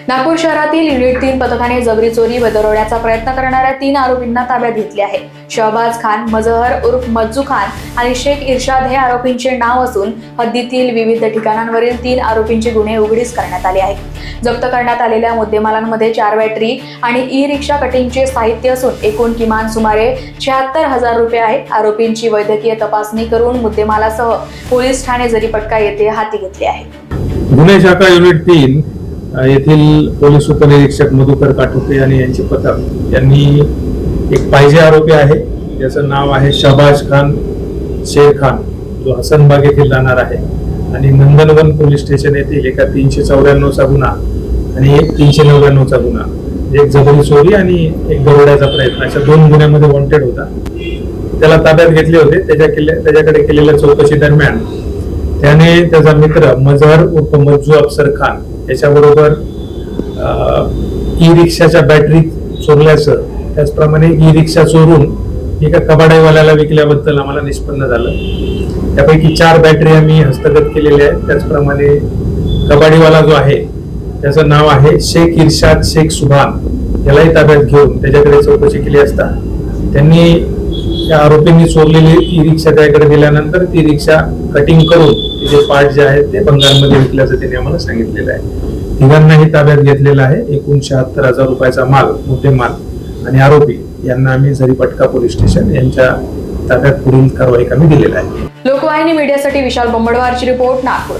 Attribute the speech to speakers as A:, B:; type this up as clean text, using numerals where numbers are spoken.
A: नागपूर शहरातील युनिट 3 पथकाने जबरी चोरी व दरोड्याचा प्रयत्न करणाऱ्या 3 आरोपींना ताब्यात घेतले आहे। शहबाज खान, मजहर उर्फ मज्जू खान आणि शेख इर्शाद हे आरोपींचे नाव असून हद्दीतील विविध ठिकाणांवरील 3 आरोपींचे गुन्हे उघडीस करण्यात आले आहेत। जप्त करण्यात आलेल्या मुद्देमालांमध्ये 4 बॅटरी आणि ई-रिक्षा कटिंगचे साहित्य असून एकूण किमान सुमारे 76,000 रुपये आहेत। आरोपींची वैद्यकीय तपासणी करून मुद्देमालासह पोलीस ठाणे जरीपटका येथे हाती घेतले आहे।
B: गुन्हे शाखा युनिट 3 येथील पोलीस उपनिरीक्षक मधुकर काटोके आणि यांचे पथक यांनी एक पाहिजे आरोपी आहे, ज्याचं नाव आहे शहबाज खान शेर खान, जो हसनबाग येथील राहणार आहे आणि नंदनवन पोलीस स्टेशन येथील एका 394चा गुन्हा आणि एक 399चा गुन्हा, एक जबरी चोरी आणि एक दरोड्याचा प्रयत्न, अशा 2 गुन्ह्यामध्ये वॉन्टेड होता। त्याला ताब्यात घेतले होते। त्याच्याकडे केलेल्या चौकशी दरम्यान त्याने त्याचा मित्र मजहर उर्फ मज्जू अफसर खान याच्याबरोबर ई-रिक्षाच्या बॅटरी चोरल्याचं, त्याचप्रमाणे ई-रिक्षा चोरून एका कबाडीवाल्याला विकल्याबद्दल आम्हाला निष्पन्न झालं। त्यापैकी 4 बॅटरी आम्ही हस्तगत केलेल्या आहेत। त्याचप्रमाणे कबाडीवाला जो आहे त्याचं नाव आहे शेख इर्शाद शेख सुभान, यालाही ताब्यात घेऊन त्याच्याकडे चौकशी केली असता त्यांनी त्या आरोपींनी चोरलेली ई-रिक्षा त्याकडे दिल्यानंतर ती रिक्षा कटिंग करून तिचे पार्ट जे आहेत ते बंगालमध्ये विकल्याचं त्यांनी आम्हाला सांगितलेलं आहे। तिघांनाही ताब्यात घेतलेला आहे। एकूण 76,000 रुपयाचा माल, मुद्देमाल आणि आरोपी यांना आम्ही जरीपटका पोलीस स्टेशन यांच्या ताब्यात पुढील कारवाई आम्ही दिलेला आहे।
A: लोकवाहिनी मीडियासाठी विशाल बंबडवारची रिपोर्ट, नागपूर।